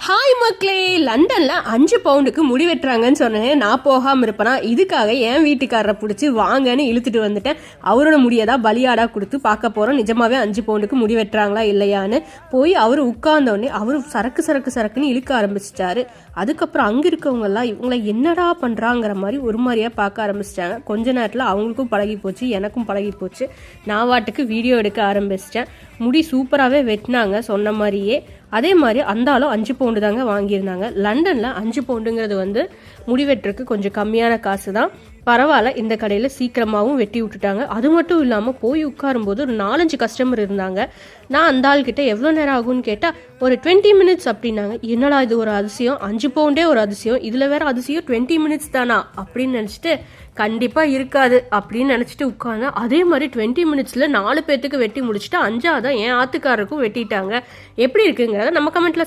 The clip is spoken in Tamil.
ஹாய் மக்களே, லண்டனில் 5 பவுண்டுக்கு முடி வெட்டுறாங்கன்னு சொன்னேன். நான் போகாமல் இருப்பேனா? இதுக்காக என் வீட்டுக்காரரை பிடிச்சி வாங்கன்னு இழுத்துட்டு வந்துட்டேன். அவரோட முடியதான் பலியாடாக கொடுத்து பார்க்க போகிறோம். நிஜமாவே 5 பவுண்டுக்கு முடி வெட்டுறாங்களா இல்லையான்னு போய் அவர் உட்கார்ந்தோடனே அவர் சரக்குன்னு இழுக்க ஆரம்பிச்சிட்டாரு. அதுக்கப்புறம் அங்கே இருக்கவங்கெல்லாம் இவங்களை என்னடா பண்ணுறாங்கிற மாதிரி ஒரு மாதிரியாக பார்க்க ஆரம்பிச்சிட்டாங்க. கொஞ்ச நேரத்தில் அவங்களுக்கும் பழகி போச்சு, எனக்கும் பழகி போச்சு. நான் வாட்டுக்கு வீடியோ எடுக்க ஆரம்பிச்சிட்டேன். முடி சூப்பராகவே வெட்டினாங்க சொன்ன மாதிரியே. அதே மாதிரி அந்த ஆளும் 5 பவுண்டு தாங்க வாங்கியிருந்தாங்க. லண்டனில் 5 பவுண்டுங்கிறது முடி வெட்டுறதுக்கு கொஞ்சம் கம்மியான காசு தான். பரவாயில்ல, இந்த கடையில் சீக்கிரமாகவும் வெட்டி விட்டுட்டாங்க. அது மட்டும் இல்லாமல் போய் உட்காரும்போது ஒரு 4-5 கஸ்டமர் இருந்தாங்க. நான் அந்த ஆள்கிட்ட எவ்வளோ நேரம் ஆகும்னு கேட்டால் ஒரு 20 மினிட்ஸ் அப்படின்னாங்க. என்னடா இது ஒரு அதிசயம், 5 பவுண்டே ஒரு அதிசயம், இதில் வேற அதிசயம் 20 மினிட்ஸ் தானா அப்படின்னு நினச்சிட்டு கண்டிப்பாக இருக்காது அப்படின்னு நினச்சிட்டு உட்காந்து அதே மாதிரி 20 மினிட்ஸில் 4 பேர்த்துக்கு வெட்டி முடிச்சுட்டு 5ஆவது என் ஆத்துக்காரருக்கும் வெட்டிட்டாங்க. எப்படி இருக்குங்கிறத நம்ம கமெண்ட்டில்